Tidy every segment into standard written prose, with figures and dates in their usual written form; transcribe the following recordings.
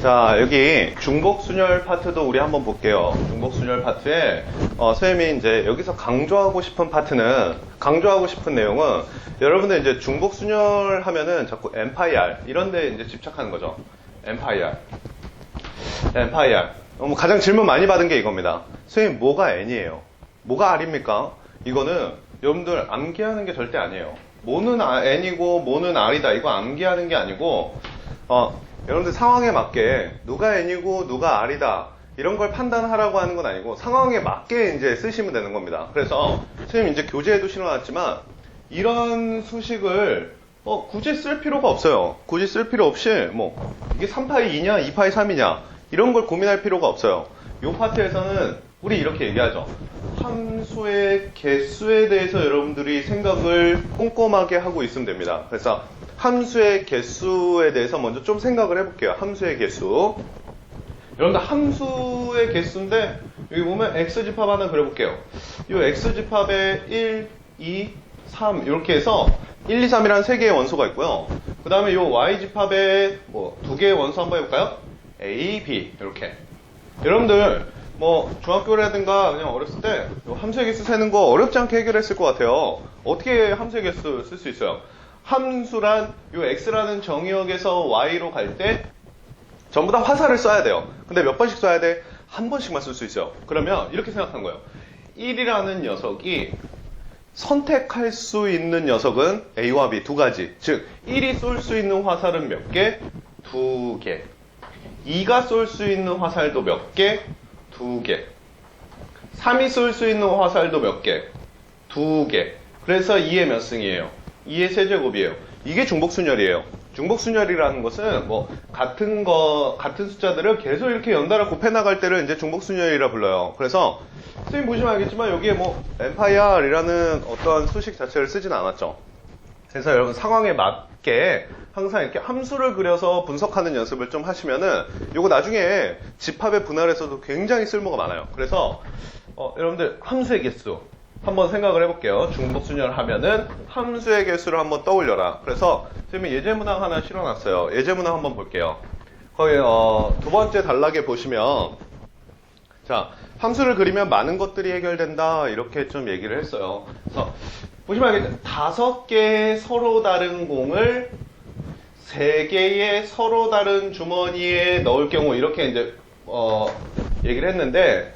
자, 여기 중복순열 파트도 우리 한번 볼게요. 중복순열 파트에 선생님이 이제 여기서 강조하고 싶은 내용은 여러분들 이제 중복순열 하면은 자꾸 MPIR 이런 데 이제 집착하는 거죠. MPIR. 가장 질문 많이 받은 게 이겁니다. 선생님, 뭐가 N이에요? 뭐가 R입니까? 이거는 여러분들 암기하는 게 절대 아니에요. 뭐는 N이고 뭐는 R이다. 이거 암기하는 게 아니고 여러분들 상황에 맞게 누가 N이고 누가 R이다 이런 걸 판단하라고 하는 건 아니고 상황에 맞게 이제 쓰시면 되는 겁니다. 그래서 선생님 이제 교재에도 실어놨지만 이런 수식을 굳이 쓸 필요가 없어요. 굳이 쓸 필요 없이 뭐 이게 3파이 2냐 2파이 3이냐 이런 걸 고민할 필요가 없어요. 이 파트에서는 우리 이렇게 얘기하죠. 함수의 개수에 대해서 여러분들이 생각을 꼼꼼하게 하고 있으면 됩니다. 그래서 함수의 개수에 대해서 먼저 좀 생각을 해볼게요. 함수의 개수. 여러분들 함수의 개수인데 여기 보면 x집합 하나 그려볼게요. 이 x집합에 1, 2, 3 이렇게 해서 1, 2, 3이라는 3개의 원소가 있고요. 그 다음에 이 y집합에 뭐 2개의 원소 한번 해볼까요? a, b 이렇게. 여러분들 뭐 중학교라든가 그냥 어렸을 때 함수의 개수 세는 거 어렵지 않게 해결했을 것 같아요. 어떻게 함수의 개수 쓸 수 있어요? 함수란 요 x라는 정의역에서 y로 갈 때 전부 다 화살을 써야 돼요. 근데 몇 번씩 써야 돼? 한 번씩만 쓸 수 있어요. 그러면 이렇게 생각한 거예요. 1이라는 녀석이 선택할 수 있는 녀석은 A와 B 두 가지. 즉 1이 쏠 수 있는 화살은 몇 개? 2개. 2가 쏠 수 있는 화살도 몇 개? 2개. 3이 쏠 수 있는 화살도 몇 개? 2개. 그래서 2의 몇 승이에요? 2의 세제곱이에요. 이게 중복순열이에요. 중복순열이라는 것은 뭐 같은 숫자들을 계속 이렇게 연달아 곱해 나갈 때를 이제 중복순열이라 불러요. 그래서 선생님 보시면 알겠지만 여기에 뭐 MPIR이라는 어떤 수식 자체를 쓰진 않았죠. 그래서 여러분 상황에 맞게 항상 이렇게 함수를 그려서 분석하는 연습을 좀 하시면은 요거 나중에 집합의 분할에서도 굉장히 쓸모가 많아요. 그래서 여러분들 함수의 개수 한번 생각을 해볼게요. 중복순열 하면은 함수의 개수를 한번 떠올려라. 그래서 선생님이 예제문항 하나 실어놨어요. 예제문항 한번 볼게요. 거기 두 번째 단락에 보시면 자 함수를 그리면 많은 것들이 해결된다 이렇게 좀 얘기를 했어요. 그래서 보시면 알겠죠? 5개의 서로 다른 공을 3개의 서로 다른 주머니에 넣을 경우 이렇게 이제 얘기를 했는데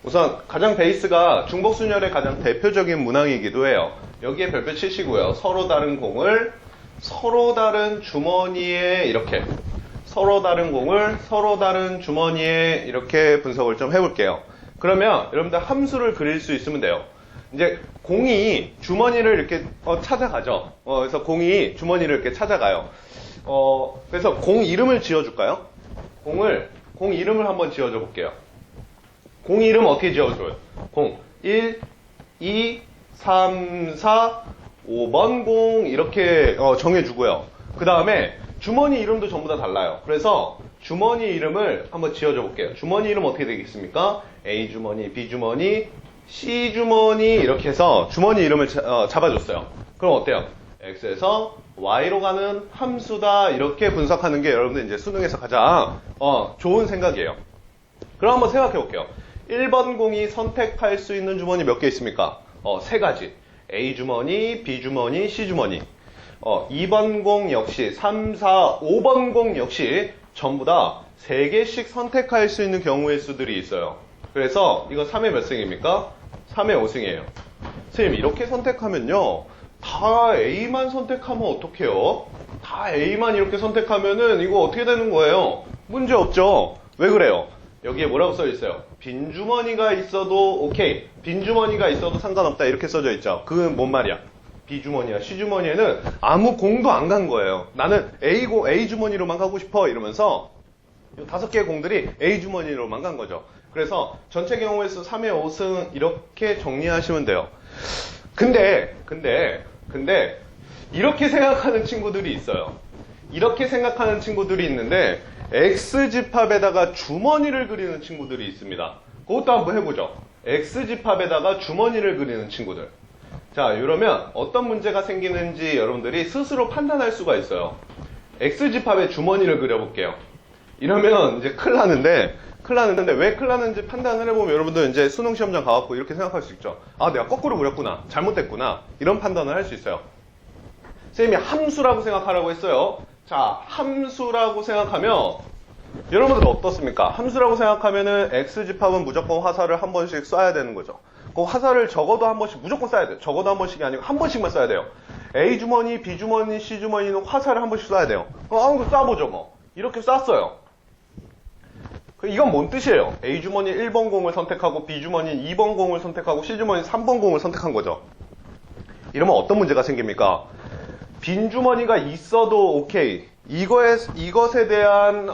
우선 가장 베이스가 중복순열의 가장 대표적인 문항이기도 해요. 여기에 별표 치시고요. 서로 다른 공을 서로 다른 주머니에 이렇게 서로 다른 공을 서로 다른 주머니에 이렇게 분석을 좀 해볼게요. 그러면 여러분들 함수를 그릴 수 있으면 돼요. 이제 공이 주머니를 이렇게 찾아가죠. 그래서 공이 주머니를 이렇게 찾아가요. 그래서 공 이름을 지어줄까요? 공 이름을 한번 지어줘 볼게요. 공 이름 어떻게 지어줘요? 공 1, 2, 3, 4, 5번 공 이렇게 정해주고요. 그 다음에 주머니 이름도 전부 다 달라요. 그래서 주머니 이름을 한번 지어줘 볼게요. 주머니 이름 어떻게 되겠습니까? A 주머니, B 주머니, C 주머니 이렇게 해서 주머니 이름을 잡아줬어요. 그럼 어때요? X에서 Y로 가는 함수다 이렇게 분석하는 게 여러분들 이제 수능에서 가장 좋은 생각이에요. 그럼 한번 생각해 볼게요. 1번 공이 선택할 수 있는 주머니 몇 개 있습니까? 3가지. A 주머니, B 주머니, C 주머니. 2번 공 역시 3, 4, 5번 공 역시 전부 다 3개씩 선택할 수 있는 경우의 수들이 있어요. 그래서 이거 3의 몇 승입니까? 3의 5승이에요. 선생님 이렇게 선택하면요. 다 A만 선택하면 어떡해요? 다 A만 이렇게 선택하면은 이거 어떻게 되는 거예요? 문제 없죠? 왜 그래요? 여기에 뭐라고 써 있어요? 빈 주머니가 있어도 오케이. 빈 주머니가 있어도 상관없다. 이렇게 써져 있죠. 그건 뭔 말이야? B 주머니와 C 주머니에는 아무 공도 안 간 거예요. 나는 A 주머니로만 가고 싶어. 이러면서 5개의 공들이 A 주머니로만 간 거죠. 그래서 전체 경우의 수 3의 5승 이렇게 정리하시면 돼요. 근데 이렇게 생각하는 친구들이 있어요. 이렇게 생각하는 친구들이 있는데 X집합에다가 주머니를 그리는 친구들이 있습니다. 그것도 한번 해보죠. X집합에다가 주머니를 그리는 친구들. 자, 이러면 어떤 문제가 생기는지 여러분들이 스스로 판단할 수가 있어요. X집합에 주머니를 그려볼게요. 이러면 이제 큰일 나는데 왜 큰일 나는지 판단을 해보면 여러분들 이제 수능 시험장 가갖고 이렇게 생각할 수 있죠. 아, 내가 거꾸로 그렸구나. 잘못됐구나. 이런 판단을 할 수 있어요. 선생님이 함수라고 생각하라고 했어요. 자, 함수라고 생각하면 여러분들 어떻습니까? 함수라고 생각하면은 X집합은 무조건 화살을 한 번씩 쏴야 되는 거죠. 그 화살을 적어도 한 번씩 무조건 쏴야 돼요. 적어도 한 번씩이 아니고 한 번씩만 쏴야 돼요. A주머니, B주머니, C주머니는 화살을 한 번씩 쏴야 돼요. 아무도 쏴보죠 뭐. 이렇게 쐈어요. 이건 뭔 뜻이에요? A주머니 1번 공을 선택하고 B주머니 2번 공을 선택하고 C주머니 3번 공을 선택한 거죠. 이러면 어떤 문제가 생깁니까? 빈 주머니가 있어도 오케이. 이것에 대한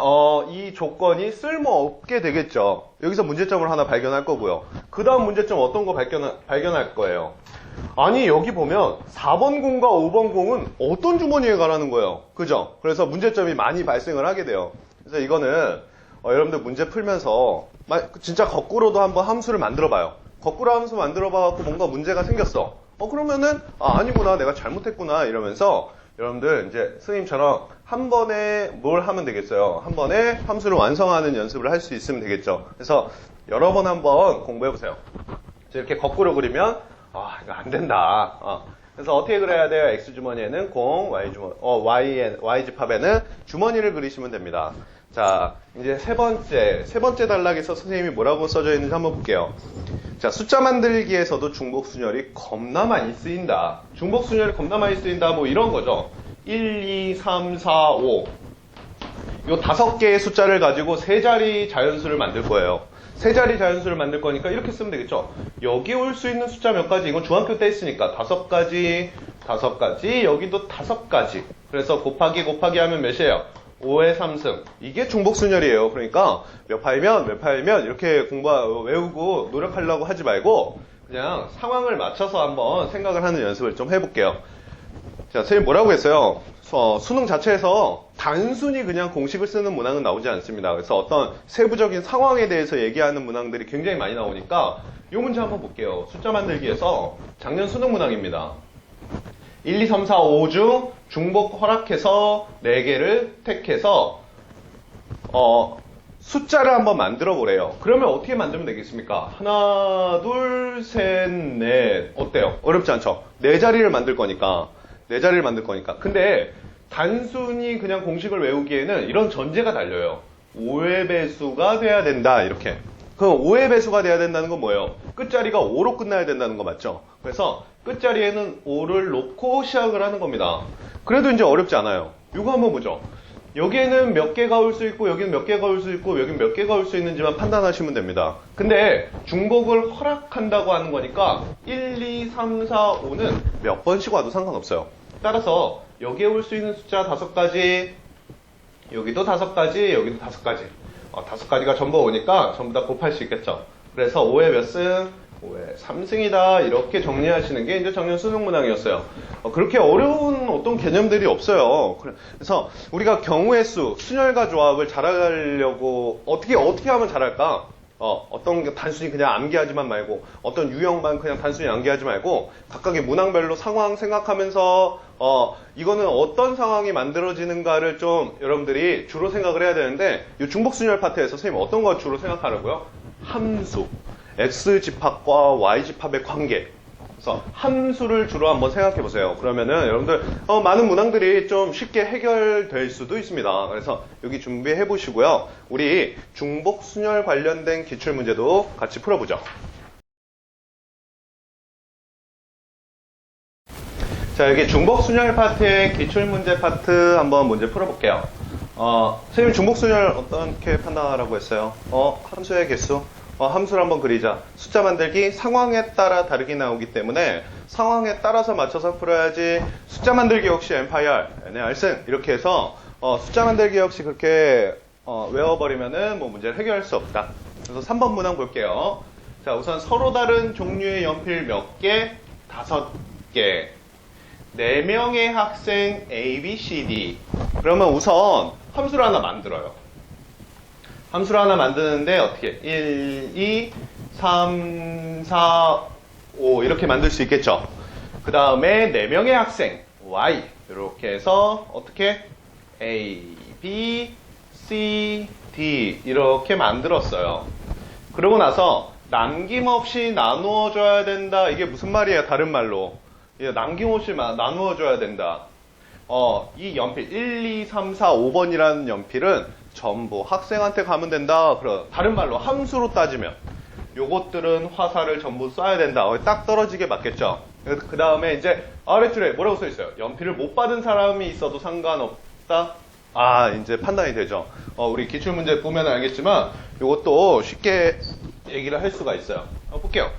이 조건이 쓸모없게 되겠죠. 여기서 문제점을 하나 발견할 거고요. 그 다음 문제점 어떤 거 발견할 거예요? 아니 여기 보면 4번 공과 5번 공은 어떤 주머니에 가라는 거예요. 그죠? 그래서 문제점이 많이 발생을 하게 돼요. 그래서 이거는 여러분들 문제 풀면서 진짜 거꾸로도 한번 함수를 만들어 봐요. 거꾸로 함수 만들어 봐갖고 뭔가 문제가 생겼어. 그러면은 아니구나, 내가 잘못했구나 이러면서 여러분들 이제 선생님처럼 한 번에 뭘 하면 되겠어요? 한 번에 함수를 완성하는 연습을 할 수 있으면 되겠죠. 그래서 여러 번 한번 공부해 보세요. 이렇게 거꾸로 그리면 이거 안 된다. 그래서 어떻게 그려야 돼요? X주머니에는 공, Y집합에는 주머니를 그리시면 됩니다. 자, 이제 세 번째 단락에서 선생님이 뭐라고 써져 있는지 한번 볼게요. 자, 숫자 만들기에서도 중복순열이 겁나 많이 쓰인다. 중복순열이 겁나 많이 쓰인다. 뭐 이런 거죠. 1, 2, 3, 4, 5. 요 5개의 숫자를 가지고 세 자리 자연수를 만들 거예요. 세 자리 자연수를 만들 거니까 이렇게 쓰면 되겠죠. 여기 올 수 있는 숫자 몇 가지? 이건 중학교 때 했으니까 5가지, 여기도 5가지. 그래서 곱하기 하면 몇이에요? 5의 3승. 이게 중복순열이에요. 그러니까 몇 파이면 이렇게 외우고 노력하려고 하지 말고 그냥 상황을 맞춰서 한번 생각을 하는 연습을 좀 해볼게요. 자, 선생님 뭐라고 했어요? 수능 자체에서 단순히 그냥 공식을 쓰는 문항은 나오지 않습니다. 그래서 어떤 세부적인 상황에 대해서 얘기하는 문항들이 굉장히 많이 나오니까 이 문제 한번 볼게요. 숫자 만들기에서 작년 수능 문항입니다. 1, 2, 3, 4, 5 중 중복 허락해서 4개를 택해서 숫자를 한번 만들어 보래요. 그러면 어떻게 만들면 되겠습니까? 하나, 둘, 셋, 넷. 어때요? 어렵지 않죠? 4자리를 만들 거니까. 근데 단순히 그냥 공식을 외우기에는 이런 전제가 달려요. 5의 배수가 돼야 된다. 이렇게. 그럼 5의 배수가 돼야 된다는 건 뭐예요? 끝자리가 5로 끝나야 된다는 거 맞죠? 그래서 끝자리에는 5를 놓고 시작을 하는 겁니다. 그래도 이제 어렵지 않아요. 이거 한번 보죠. 여기에는 몇 개가 올 수 있고 여기는 몇 개가 올 수 있고 여기는 몇 개가 올 수 있는지만 판단하시면 됩니다. 근데 중복을 허락한다고 하는 거니까 1, 2, 3, 4, 5는 몇 번씩 와도 상관없어요. 따라서 여기에 올 수 있는 숫자 5가지, 여기도 5가지, 여기도 5가지. 5가지가 전부 오니까 전부 다 곱할 수 있겠죠. 그래서 5의 몇 승? 5의 3승이다. 이렇게 정리하시는 게 이제 작년 수능 문항이었어요. 그렇게 어려운 어떤 개념들이 없어요. 그래서 우리가 경우의 수, 순열과 조합을 잘하려고 어떻게 하면 잘할까? 어떤 게 단순히 그냥 암기하지만 말고 어떤 유형만 그냥 단순히 암기하지 말고 각각의 문항별로 상황 생각하면서 이거는 어떤 상황이 만들어지는가를 좀 여러분들이 주로 생각을 해야 되는데 이 중복순열 파트에서 선생님 어떤 거 주로 생각하라고요? 함수, X집합과 Y집합의 관계. 그래서 함수를 주로 한번 생각해 보세요. 그러면은 여러분들 많은 문항들이 좀 쉽게 해결될 수도 있습니다. 그래서 여기 준비해 보시고요. 우리 중복순열 관련된 기출문제도 같이 풀어보죠. 자, 여기 중복순열 파트의 기출문제 파트 한번 문제 풀어볼게요. 선생님 중복순열 어떻게 판단하라고 했어요? 함수의 개수. 함수를 한번 그리자. 숫자 만들기 상황에 따라 다르게 나오기 때문에 상황에 따라서 맞춰서 풀어야지. 숫자 만들기 역시 NR, NR승 이렇게 해서 숫자 만들기 역시 그렇게 외워버리면은 뭐 문제를 해결할 수 없다. 그래서 3번 문항 볼게요. 자, 우선 서로 다른 종류의 연필 몇 개? 5개. 4명의 학생 A, B, C, D. 그러면 우선 함수를 하나 만들어요. 함수를 하나 만드는데 어떻게 1, 2, 3, 4, 5 이렇게 만들 수 있겠죠. 그 다음에 4명의 학생 Y 이렇게 해서 어떻게 A, B, C, D 이렇게 만들었어요. 그러고 나서 남김없이 나누어줘야 된다. 이게 무슨 말이에요? 다른 말로. 남김없이 나누어줘야 된다. 이 연필 1, 2, 3, 4, 5번이라는 연필은 전부 학생한테 가면 된다. 다른 말로 함수로 따지면 요것들은 화살을 전부 쏴야 된다. 딱 떨어지게 맞겠죠? 그 다음에 이제 아래줄에 뭐라고 써 있어요? 연필을 못 받은 사람이 있어도 상관없다. 이제 판단이 되죠. 우리 기출문제 보면 알겠지만 요것도 쉽게 얘기를 할 수가 있어요. 볼게요.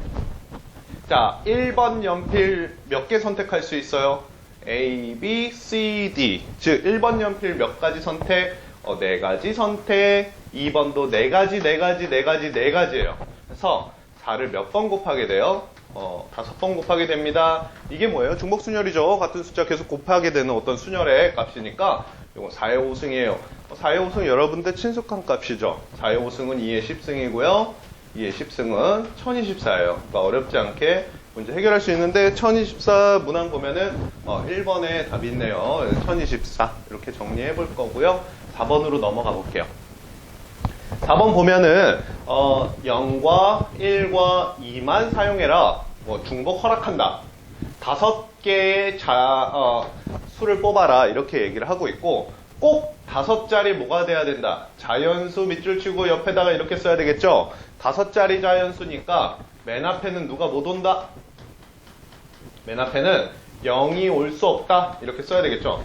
자, 1번 연필 몇 개 선택할 수 있어요? A, B, C, D. 즉 1번 연필 몇 가지 선택? 4가지 선택. 2번도 4가지, 4가지, 4가지, 4가지예요. 그래서 4를 몇 번 곱하게 돼요? 5번 곱하게 됩니다. 이게 뭐예요? 중복순열이죠. 같은 숫자 계속 곱하게 되는 어떤 순열의 값이니까 이거 4의 5승이에요. 4의 5승 여러분들 친숙한 값이죠. 4의 5승은 2의 10승이고요. 2의 10승은 1024예요. 그러니까 어렵지 않게 문제 해결할 수 있는데 1024 문항 보면은 1번에 답이 있네요. 1024 이렇게 정리해 볼 거고요. 4번으로 넘어가 볼게요. 4번 보면은 0과 1과 2만 사용해라. 중복 허락한다. 5개의 수를 뽑아라. 이렇게 얘기를 하고 있고 꼭 5자리 뭐가 돼야 된다. 자연수 밑줄 치고 옆에다가 이렇게 써야 되겠죠. 5자리 자연수니까 맨 앞에는 누가 못 온다? 맨 앞에는 0이 올 수 없다. 이렇게 써야 되겠죠.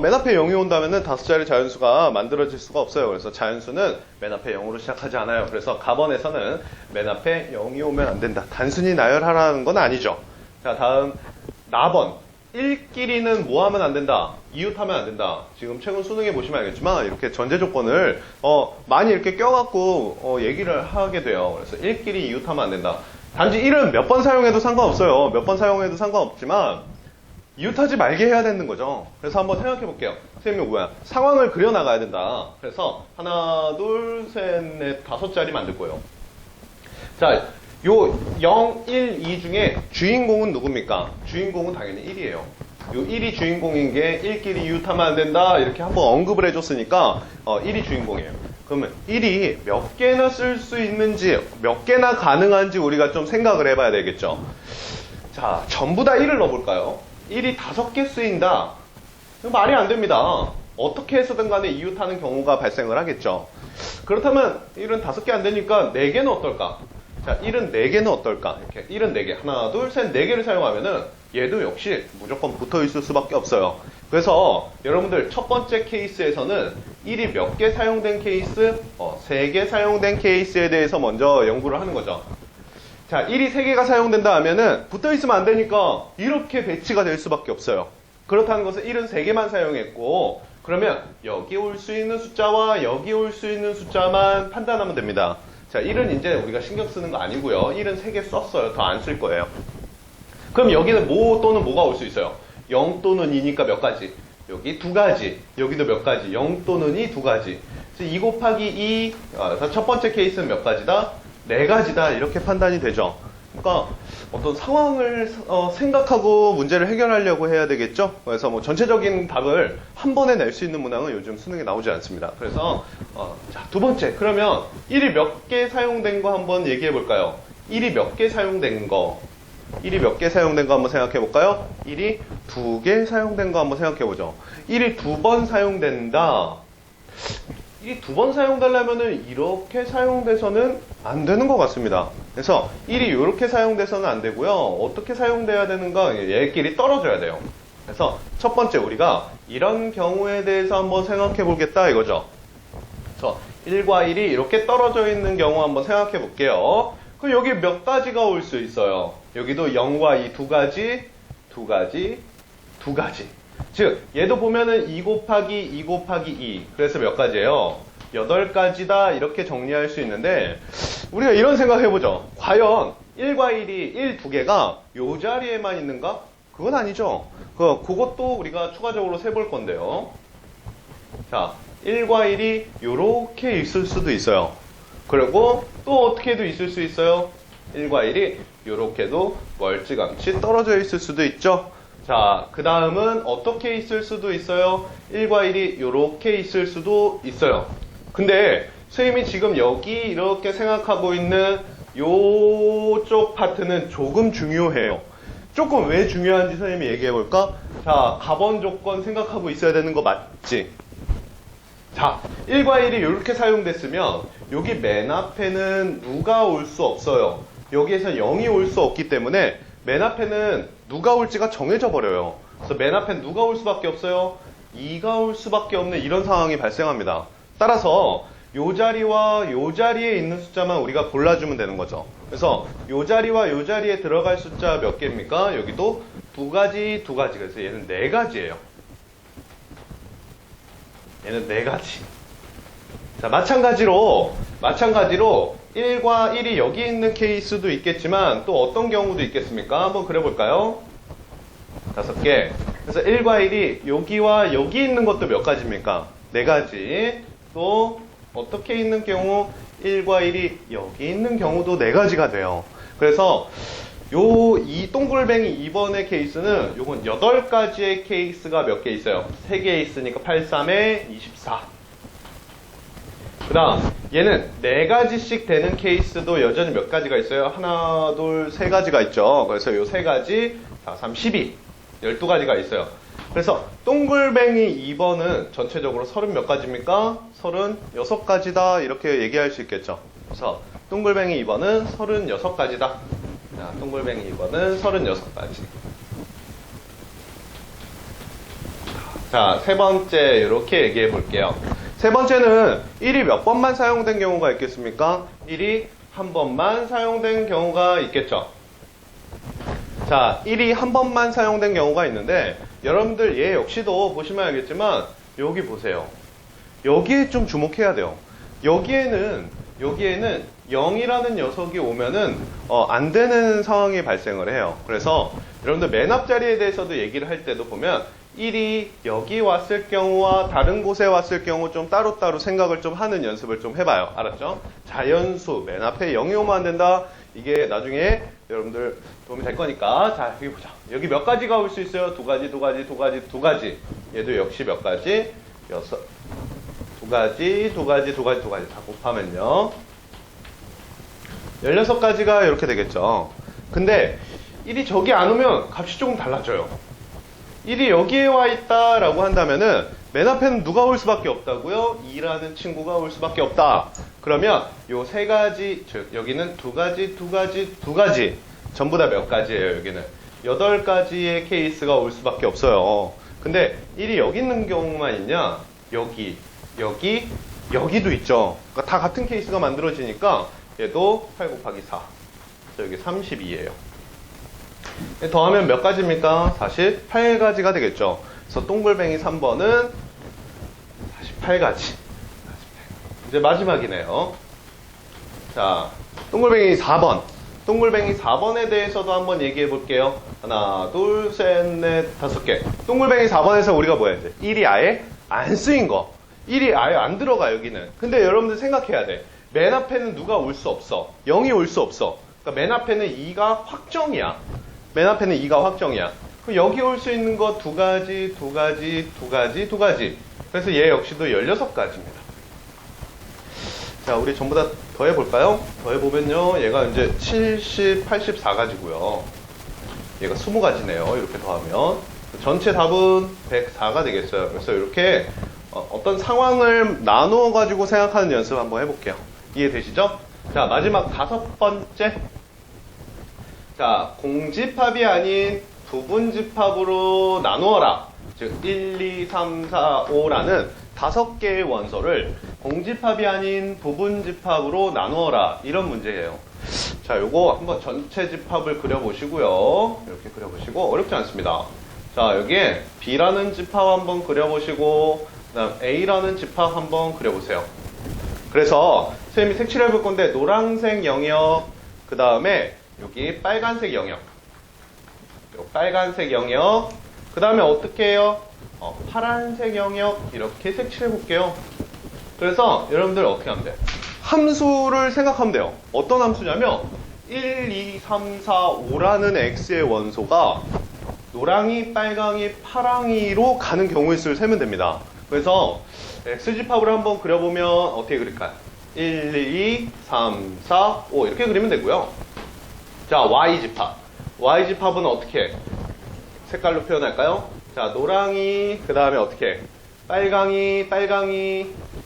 맨 앞에 0이 온다면은 5자리 자연수가 만들어질 수가 없어요. 그래서 자연수는 맨 앞에 0으로 시작하지 않아요. 그래서 가번에서는 맨 앞에 0이 오면 안 된다. 단순히 나열하라는 건 아니죠. 자, 다음 나번. 1끼리는 뭐 하면 안 된다? 이웃하면 안 된다. 지금 최근 수능에 보시면 알겠지만 이렇게 전제 조건을 많이 이렇게 껴갖고 얘기를 하게 돼요. 그래서 1끼리 이웃하면 안 된다. 단지 1은 몇 번 사용해도 상관없어요. 몇 번 사용해도 상관없지만 이웃하지 말게 해야 되는 거죠. 그래서 한번 생각해 볼게요. 선생님이 뭐야? 상황을 그려나가야 된다. 그래서 하나, 둘, 셋, 넷, 5자리 만들 거예요. 자, 요 0, 1, 2 중에 주인공은 누굽니까? 주인공은 당연히 1이에요. 요 1이 주인공인 게 1끼리 이웃하면 안 된다. 이렇게 한번 언급을 해줬으니까 1이 주인공이에요. 그러면 1이 몇 개나 쓸 수 있는지, 몇 개나 가능한지 우리가 좀 생각을 해봐야 되겠죠. 자, 전부 다 1을 넣어볼까요? 1이 5개 쓰인다. 말이 안 됩니다. 어떻게 해서든 간에 이웃하는 경우가 발생을 하겠죠. 그렇다면 1은 5개 안 되니까 4개는 어떨까? 자, 1은 4개는 어떨까? 이렇게 1은 4개. 하나, 둘, 셋, 4개를 사용하면은 얘도 역시 무조건 붙어 있을 수밖에 없어요. 그래서 여러분들 첫 번째 케이스에서는 1이 몇 개 사용된 케이스? 3개 사용된 케이스에 대해서 먼저 연구를 하는 거죠. 자, 1이 3개가 사용된다 하면은 붙어 있으면 안 되니까 이렇게 배치가 될 수밖에 없어요. 그렇다는 것은 1은 3개만 사용했고, 그러면 여기 올 수 있는 숫자와 여기 올 수 있는 숫자만 판단하면 됩니다. 자, 1은 이제 우리가 신경 쓰는 거 아니고요. 1은 3개 썼어요. 더 안 쓸 거예요. 그럼 여기는 뭐 또는 뭐가 올 수 있어요? 0 또는 2니까 몇 가지? 여기 2가지. 여기도 몇 가지? 0 또는 2 2가지. 2 곱하기 2, 첫 번째 케이스는 몇 가지다? 4가지다. 이렇게 판단이 되죠. 그러니까 어떤 상황을 생각하고 문제를 해결하려고 해야 되겠죠. 그래서 뭐 전체적인 답을 한 번에 낼 수 있는 문항은 요즘 수능에 나오지 않습니다. 그래서 자, 두 번째, 그러면 1이 몇 개 사용된 거 한번 얘기해 볼까요? 1이 몇 개 사용된 거, 1이 몇 개 사용된 거 한번 생각해 볼까요? 1이 2개 사용된 거 한번 생각해 보죠. 1이 2번 사용된다. 이 2번 사용되려면은 이렇게 사용돼서는 안 되는 것 같습니다. 그래서 1이 이렇게 사용돼서는 안 되고요. 어떻게 사용돼야 되는가? 얘끼리 떨어져야 돼요. 그래서 첫 번째 우리가 이런 경우에 대해서 한번 생각해 보겠다 이거죠. 그래서 1과 1이 이렇게 떨어져 있는 경우 한번 생각해 볼게요. 그럼 여기 몇 가지가 올 수 있어요? 여기도 0과 2 2가지, 2가지, 2가지. 즉, 얘도 보면은 2 곱하기 2 곱하기 2. 그래서 몇 가지예요? 8가지다. 이렇게 정리할 수 있는데, 우리가 이런 생각 해보죠. 과연 1과 1이 1, 2개가 요 자리에만 있는가? 그건 아니죠. 그것도 우리가 추가적으로 세볼 건데요. 자, 1과 1이 요렇게 있을 수도 있어요. 그리고 또 어떻게도 있을 수 있어요? 1과 1이 요렇게도 멀찌감치 떨어져 있을 수도 있죠. 자, 그 다음은 어떻게 있을 수도 있어요? 1과 1이 요렇게 있을 수도 있어요. 근데 선생님이 지금 여기 이렇게 생각하고 있는 요쪽 파트는 조금 중요해요. 조금 왜 중요한지 선생님이 얘기해 볼까? 자, 가번 조건 생각하고 있어야 되는 거 맞지? 자, 1과 1이 이렇게 사용됐으면 여기 맨 앞에는 누가 올 수 없어요. 여기에서 0이 올 수 없기 때문에 맨 앞에는 누가 올지가 정해져 버려요. 그래서 맨 앞엔 누가 올 수밖에 없어요? 2가 올 수밖에 없는 이런 상황이 발생합니다. 따라서 요 자리와 요 자리에 있는 숫자만 우리가 골라주면 되는 거죠. 그래서 요 자리와 요 자리에 들어갈 숫자 몇 개입니까? 여기도 두 가지. 그래서 얘는 네 가지예요. 얘는 네 가지. 자, 마찬가지로 1과 1이 여기 있는 케이스도 있겠지만 또 어떤 경우도 있겠습니까? 한번 그려볼까요? 5개. 그래서 1과 1이 여기와 여기 있는 것도 몇 가지입니까? 네 가지. 또 어떻게 있는 경우 1과 1이 여기 있는 경우도 네 가지가 돼요. 그래서 이 동글뱅이 2번의 케이스는 요건 8가지의 케이스가 몇 개 있어요? 3개 있으니까 8, 3에 24. 그 다음 얘는 4가지씩 되는 케이스도 여전히 몇 가지가 있어요? 하나, 둘, 세 가지가 있죠. 그래서 요 3가지, 4, 3, 12. 12가지가 있어요. 그래서 동글뱅이 2번은 전체적으로 30 몇 가지입니까? 36가지다 이렇게 얘기할 수 있겠죠. 그래서 동글뱅이 2번은 36가지다. 자, 동글뱅이 2번은 36가지. 자, 세 번째 이렇게 얘기해 볼게요. 세 번째는 1이 몇 번만 사용된 경우가 있겠습니까? 1이 한 번만 사용된 경우가 있겠죠. 자, 1이 한 번만 사용된 경우가 있는데 여러분들 얘 역시도 보시면 알겠지만 여기 보세요. 여기에 좀 주목해야 돼요. 여기에는 0이라는 녀석이 오면은 안 되는 상황이 발생을 해요. 그래서 여러분들 맨 앞자리에 대해서도 얘기를 할 때도 보면 1이 여기 왔을 경우와 다른 곳에 왔을 경우 좀 따로따로 생각을 좀 하는 연습을 좀 해봐요. 알았죠? 자연수 맨 앞에 0이 오면 안 된다. 이게 나중에 여러분들 도움이 될 거니까. 자, 여기 보자. 여기 몇 가지가 올 수 있어요? 두 가지. 얘도 역시 몇 가지? 두 가지. 다 곱하면요. 16가지가 이렇게 되겠죠. 근데 1이 저기 안 오면 값이 조금 달라져요. 1이 여기에 와 있다라고 한다면은 맨 앞에는 누가 올 수밖에 없다고요? 2라는 친구가 올 수밖에 없다. 그러면 요 세 가지, 즉 여기는 두 가지. 전부 다 몇 가지예요, 여기는? 8가지의 케이스가 올 수밖에 없어요. 근데 1이 여기 있는 경우만 있냐? 여기도 있죠. 그러니까 다 같은 케이스가 만들어지니까 얘도 8 곱하기 4. 여기 32예요. 더하면 몇 가지입니까? 48가지가 되겠죠. 그래서 동글뱅이 3번은 48가지. 이제 마지막이네요. 자, 동글뱅이 4번. 동글뱅이 4번에 대해서도 한번 얘기해 볼게요. 하나, 둘, 셋, 넷, 5개. 동글뱅이 4번에서 우리가 뭐 해야 돼? 1이 아예 안 쓰인 거. 1이 아예 안 들어가, 여기는. 근데 여러분들 생각해야 돼. 맨 앞에는 누가 올 수 없어. 0이 올 수 없어. 그러니까 맨 앞에는 2가 확정이야. 그럼 여기 올 수 있는 거 두 가지. 그래서 얘 역시도 16가지입니다. 자, 우리 전부 다 더해볼까요? 더해보면요. 얘가 이제 70, 84가지고요. 얘가 20가지네요. 이렇게 더하면. 전체 답은 104가 되겠어요. 그래서 이렇게 어떤 상황을 나누어가지고 생각하는 연습 한번 해볼게요. 이해되시죠? 자, 마지막 5번째. 자, 공집합이 아닌 부분집합으로 나누어라. 즉 1, 2, 3, 4, 5라는 5개의 원소를 공집합이 아닌 부분집합으로 나누어라. 이런 문제예요. 자, 요거 한번 전체 집합을 그려보시고요. 이렇게 그려보시고 어렵지 않습니다. 자, 여기에 B라는 집합 한번 그려보시고 그 다음 A라는 집합 한번 그려보세요. 그래서 선생님이 색칠해 볼 건데 노란색 영역, 그 다음에 여기 빨간색 영역, 빨간색 영역, 그 다음에 어떻게 해요? 파란색 영역 이렇게 색칠해 볼게요. 그래서 여러분들 어떻게 하면 돼요? 함수를 생각하면 돼요. 어떤 함수냐면 1, 2, 3, 4, 5라는 X의 원소가 노랑이, 빨강이, 파랑이로 가는 경우의 수를 세면 됩니다. 그래서 X집합을 한번 그려보면 어떻게 그릴까요? 1, 2, 3, 4, 5 이렇게 그리면 되고요. 자, Y집합. Y집합은 어떻게 색깔로 표현할까요? 자, 노랑이, 그 다음에 어떻게 빨강이,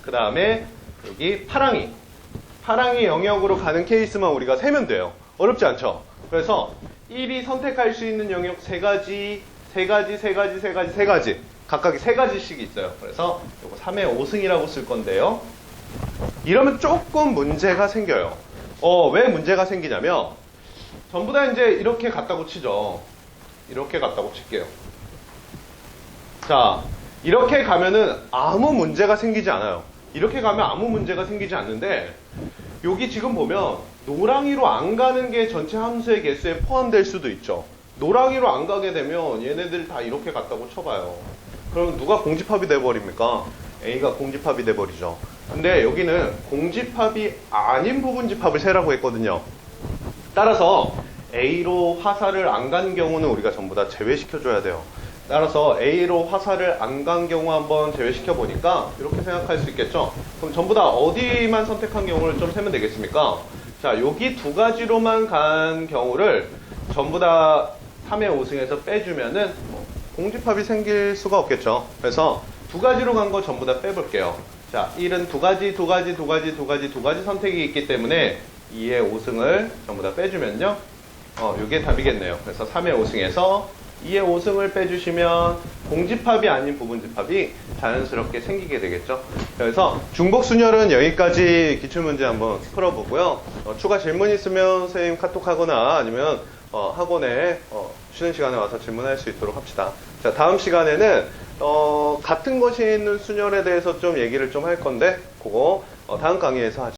그 다음에 여기 파랑이. 파랑이 영역으로 가는 케이스만 우리가 세면 돼요. 어렵지 않죠? 그래서 1이 선택할 수 있는 영역 3가지, 각각이 3가지씩 있어요. 그래서 이거 3의 5승이라고 쓸 건데요. 이러면 조금 문제가 생겨요. 왜 문제가 생기냐면 전부 다 이제 이렇게 갔다고 치죠. 이렇게 갔다고 칠게요. 자, 이렇게 가면은 아무 문제가 생기지 않아요. 이렇게 가면 아무 문제가 생기지 않는데 여기 지금 보면 노랑이로 안 가는 게 전체 함수의 개수에 포함될 수도 있죠. 노랑이로 안 가게 되면 얘네들 다 이렇게 갔다고 쳐봐요. 그럼 누가 공집합이 돼버립니까? A가 공집합이 돼버리죠. 근데 여기는 공집합이 아닌 부분집합을 세라고 했거든요. 따라서 A로 화살을 안 간 경우는 우리가 전부 다 제외시켜줘야 돼요. 따라서 A로 화살을 안 간 경우 한번 제외시켜 보니까 이렇게 생각할 수 있겠죠. 그럼 전부 다 어디만 선택한 경우를 좀 세면 되겠습니까? 자, 여기 2가지로만 간 경우를 전부 다 3의 5승에서 빼주면은 공집합이 생길 수가 없겠죠. 그래서 2가지로 간 거 전부 다 빼볼게요. 자, 1은 2가지 선택이 있기 때문에 2의 5승을 전부 다 빼주면요. 이게 답이겠네요. 그래서 3의 5승에서 2의 5승을 빼주시면 공집합이 아닌 부분집합이 자연스럽게 생기게 되겠죠. 그래서 중복순열은 여기까지 기출문제 한번 풀어보고요. 추가 질문 있으면 선생님 카톡하거나 아니면 학원에 쉬는 시간에 와서 질문할 수 있도록 합시다. 자, 다음 시간에는 같은 것이 있는 순열에 대해서 좀 얘기를 좀 할 건데 그거 다음 강의에서 하죠.